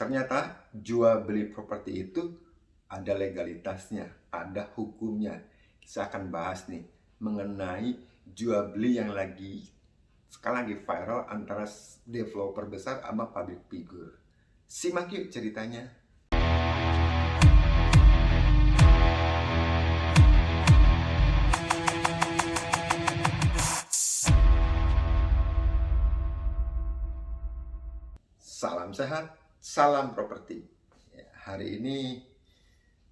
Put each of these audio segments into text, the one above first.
Ternyata jual beli properti itu ada legalitasnya, ada hukumnya. Saya akan bahas nih mengenai jual beli yang sekarang lagi viral antara developer besar sama public figure. Simak yuk ceritanya. Salam sehat, salam properti. Hari ini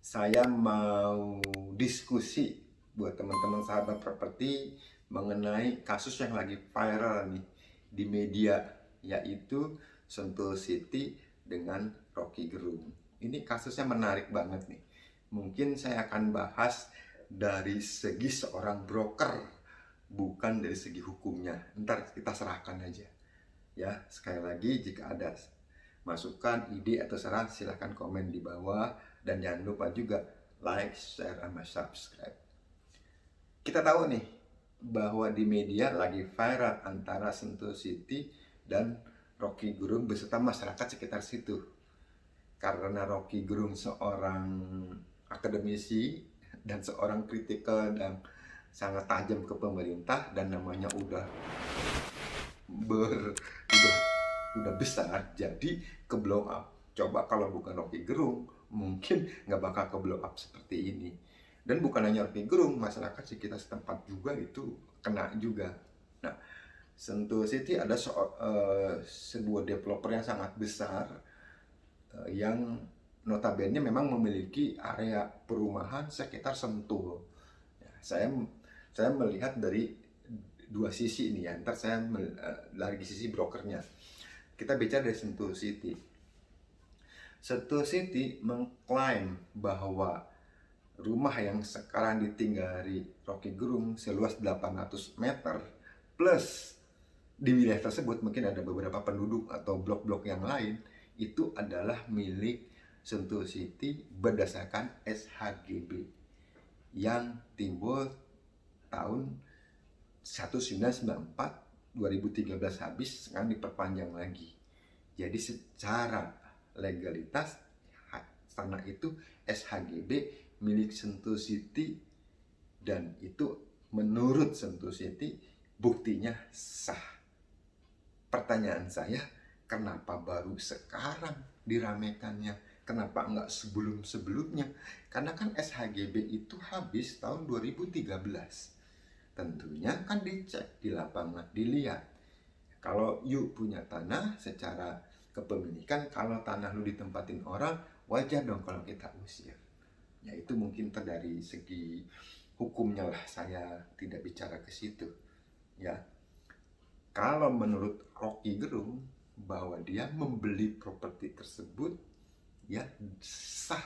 saya mau diskusi buat teman-teman sahabat properti mengenai kasus yang lagi viral nih di media, yaitu Sentul City dengan Rocky Gerung. Ini kasusnya menarik banget nih. Mungkin saya akan bahas dari segi seorang broker, bukan dari segi hukumnya. Ntar kita serahkan aja. Ya, sekali lagi jika ada masukan, ide atau saran silahkan komen di bawah dan jangan lupa juga like, share, sama subscribe. Kita tahu nih bahwa di media lagi viral antara Sentul City dan Rocky Gerung beserta masyarakat sekitar situ. Karena Rocky Gerung seorang akademisi dan seorang kritikal dan sangat tajam ke pemerintah dan namanya ber udah udah besar, jadi ke blow up. Coba kalau bukan Rocky Gerung, mungkin nggak bakal ke blow up seperti ini. Dan bukan hanya Rocky Gerung, masyarakat sekitar setempat juga itu kena juga. Nah, Sentul City ada sebuah developer yang sangat besar, yang notabene memang memiliki area perumahan sekitar Sentul. Ya, saya melihat dari dua sisi ini ya. Ntar saya dari sisi brokernya. Kita bicara dari Sentul City. Sentul City mengklaim bahwa rumah yang sekarang ditinggali Rocky Gerung seluas 800 meter plus di wilayah tersebut mungkin ada beberapa penduduk atau blok-blok yang lain, itu adalah milik Sentul City berdasarkan SHGB yang timbul tahun 1994, 2013 habis, sekarang diperpanjang lagi. Jadi secara legalitas tanah itu SHGB milik Sentul City, dan itu menurut Sentul City buktinya sah. Pertanyaan saya, kenapa baru sekarang diramekannya? Kenapa enggak sebelum-sebelumnya? Karena kan SHGB itu habis tahun 2013. Tentunya kan dicek di lapangan, dilihat. Kalau you punya tanah secara kepemilikan, kalau tanah lu ditempatin orang, wajar dong kalau kita usir. Ya itu mungkin dari segi hukumnya lah, saya tidak bicara ke situ. Ya, kalau menurut Rocky Gerung bahwa dia membeli properti tersebut, ya sah,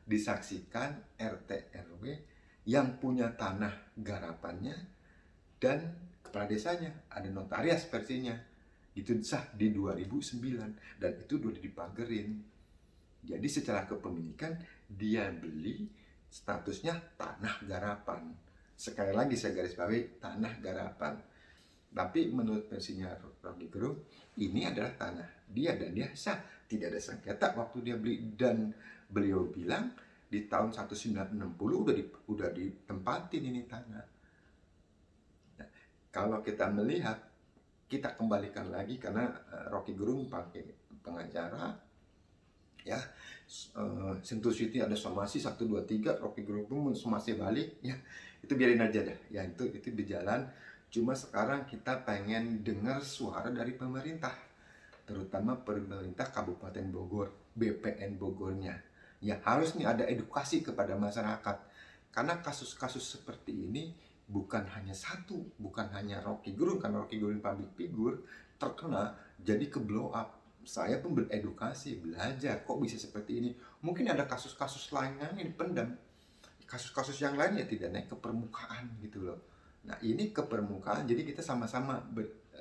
disaksikan RT RW yang punya tanah garapannya dan kepala desanya, ada notarias versinya. Itu sah di 2009 dan itu udah dipagerin. Jadi secara kepemilikan dia beli, statusnya tanah garapan. Sekali lagi saya garis bawahi, tanah garapan. Tapi menurut versinya Rocky Gerung, ini adalah tanah dia dan dia sah, tidak ada sengketa waktu dia beli. Dan beliau bilang di tahun 1960 udah ditempatin ini tanah. Nah, kalau kita melihat, kita kembalikan lagi karena Rocky Gerung pakai pengacara, ya. Sentul City ada somasi 1 2 3, Rocky Gerung pun somasi balik, ya. Itu biarin aja dah. Ya itu berjalan. Cuma sekarang kita pengen dengar suara dari pemerintah, terutama pemerintah Kabupaten Bogor, BPN Bogornya. Ya harus nih ada edukasi kepada masyarakat. Karena kasus-kasus seperti ini bukan hanya satu, bukan hanya Rocky Gerung, karena Rocky Gerung public figure terkena jadi ke blow up. Saya pun beredukasi, belajar kok bisa seperti ini. Mungkin ada kasus-kasus lainnya yang dipendam. Kasus-kasus yang lain ya tidak naik ke permukaan gitu loh. Nah ini ke permukaan, jadi kita sama-sama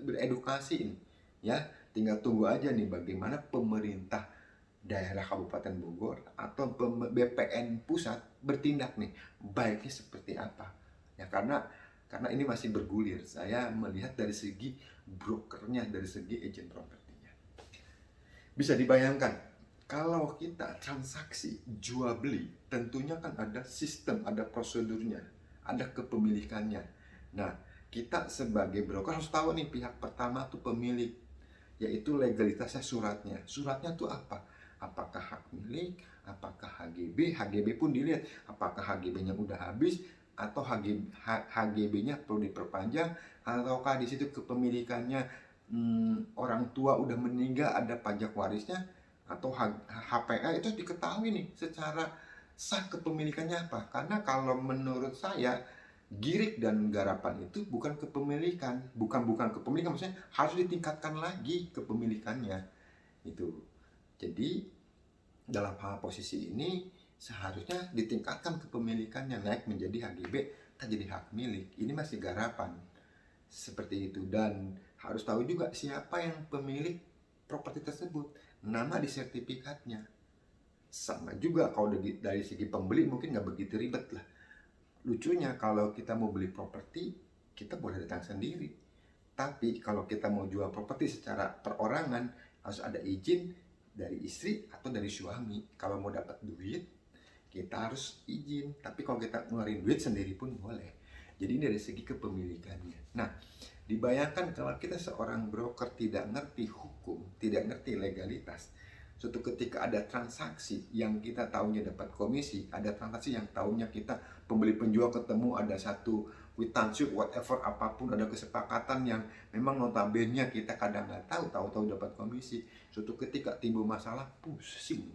beredukasi ini. Ya, tinggal tunggu aja nih bagaimana pemerintah daerah Kabupaten Bogor atau BPN pusat bertindak nih, baiknya seperti apa. Ya karena ini masih bergulir. Saya melihat dari segi brokernya, dari segi agent propertinya. Bisa dibayangkan Kalau kita transaksi jual beli, tentunya kan ada sistem, ada prosedurnya, ada kepemilikannya. Nah, kita sebagai broker harus tahu nih pihak pertama tuh pemilik, yaitu legalitasnya suratnya. Suratnya tuh apa? Apakah hak milik, apakah HGB, HGB pun dilihat apakah HGB-nya udah habis atau HGB-nya perlu diperpanjang, ataukah di situ kepemilikannya orang tua udah meninggal ada pajak warisnya, atau HPA itu diketahui nih secara sah kepemilikannya apa. Karena kalau menurut saya girik dan garapan itu bukan kepemilikan, bukan kepemilikan, maksudnya harus ditingkatkan lagi kepemilikannya itu. Jadi dalam hal posisi ini seharusnya ditingkatkan kepemilikannya, naik menjadi HGB, tak jadi hak milik. Ini masih garapan seperti itu. Dan harus tahu juga siapa yang pemilik properti tersebut, nama di sertifikatnya. Sama juga kalau dari segi pembeli mungkin nggak begitu ribet lah. Lucunya kalau kita mau beli properti, kita boleh datang sendiri. Tapi kalau kita mau jual properti secara perorangan, harus ada izin dari istri atau dari suami. Kalau mau dapat duit, kita harus izin. Tapi kalau kita ngeluarin duit sendiri pun boleh. Jadi dari segi kepemilikannya. Nah, dibayangkan kalau kita seorang broker tidak ngerti hukum, tidak ngerti legalitas, suatu ketika ada transaksi yang kita tahunya dapat komisi, ada transaksi yang tahunya kita pembeli penjual ketemu, ada satu witanship whatever apapun, ada kesepakatan yang memang notabene kita kadang nggak tahu dapat komisi. Suatu ketika timbul masalah, pusing.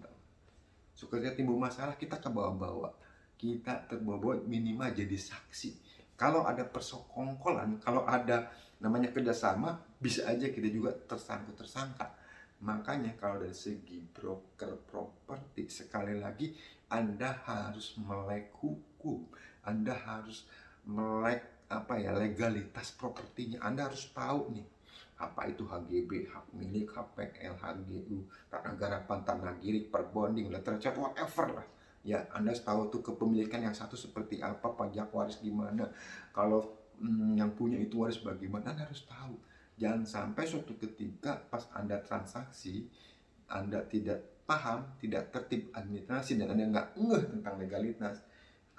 Suatu ketika timbul masalah, kita ke bawah-bawah, kita terbawa-bawa, minimal jadi saksi. Kalau ada persekongkolan, kalau ada namanya kerjasama, bisa aja kita juga tersangka. Makanya kalau dari segi broker properti, sekali lagi Anda harus melek hukum, Anda harus melek legalitas propertinya. Anda harus tahu nih apa itu HGB, hak milik, HPL, HGU, tanah garapan, tanah girik, perbonding, letter chat, whatever lah. Ya, Anda harus tahu tuh kepemilikan yang satu seperti apa, pajak waris gimana. Kalau yang punya itu waris bagaimana, Anda harus tahu. Jangan sampai suatu ketika pas Anda transaksi, Anda tidak paham, tidak tertib administrasi, dan Anda nggak ngeh tentang legalitas,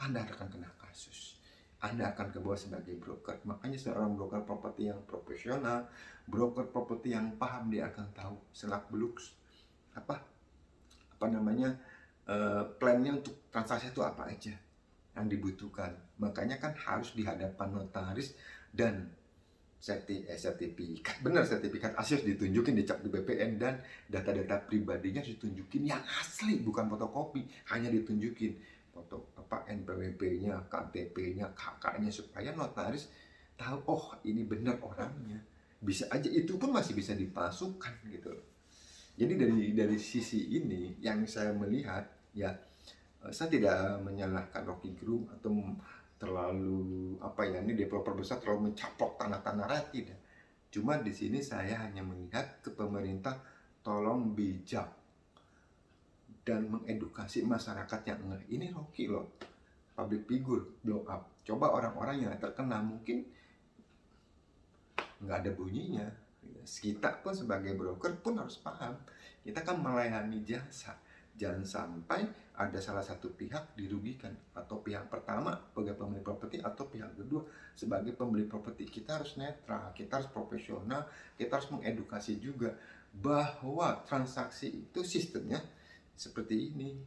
Anda akan kena kasus. Anda akan ke bawah sebagai broker. Makanya seorang broker properti yang profesional, broker properti yang paham, dia akan tahu selak beluk apa namanya plannya untuk transaksi itu apa aja yang dibutuhkan. Makanya kan harus di hadapan notaris dan sertifikat, benar, sertifikat asli harus ditunjukin, dicap di BPN, dan data-data pribadinya harus ditunjukin yang asli, bukan fotokopi, hanya ditunjukin foto NPWP-nya, KTP-nya, KK-nya, supaya notaris tahu, oh ini benar orangnya. Bisa aja itu pun masih bisa dipalsukan gitu. Jadi dari sisi ini yang saya melihat, ya saya tidak menyalahkan Rocky Gerung atau terlalu ini developer besar terlalu mencaplok tanah-tanah raya, tidak. Cuma di sini saya hanya melihat ke pemerintah, tolong bijak dan mengedukasi masyarakat yang ini Rocky loh, public figure, blow up. Coba orang-orang yang terkena mungkin nggak ada bunyinya. Kita pun sebagai broker pun harus paham, kita kan melayani jasa. Jangan sampai ada salah satu pihak dirugikan, atau pihak pertama sebagai pemilik properti atau pihak kedua sebagai pembeli properti. Kita harus netral, kita harus profesional, kita harus mengedukasi juga bahwa transaksi itu sistemnya seperti ini,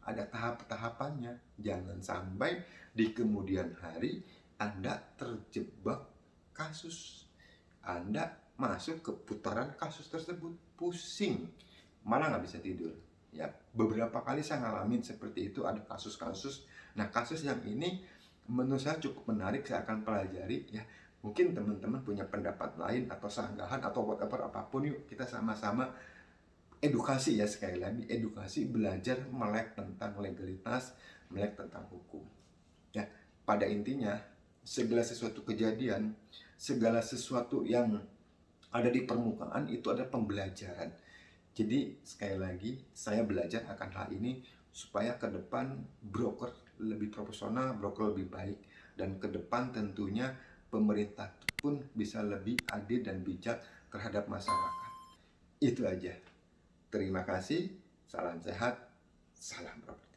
ada tahap-tahapannya. Jangan sampai di kemudian hari Anda terjebak kasus, Anda masuk ke putaran kasus tersebut, pusing, malah nggak bisa tidur. Ya, beberapa kali saya ngalamin seperti itu, ada kasus-kasus. Nah, kasus yang ini menurut saya cukup menarik, saya akan pelajari ya. Mungkin teman-teman punya pendapat lain atau sanggahan atau whatever apapun, yuk kita sama-sama edukasi ya, sekali lagi edukasi, belajar melek tentang legalitas, melek tentang hukum. Ya, pada intinya segala sesuatu kejadian, segala sesuatu yang ada di permukaan itu ada pembelajaran. Jadi sekali lagi saya belajar akan hal ini supaya ke depan broker lebih profesional, broker lebih baik, dan ke depan tentunya pemerintah pun bisa lebih adil dan bijak terhadap masyarakat. Itu aja. Terima kasih. Salam sehat, salam properti.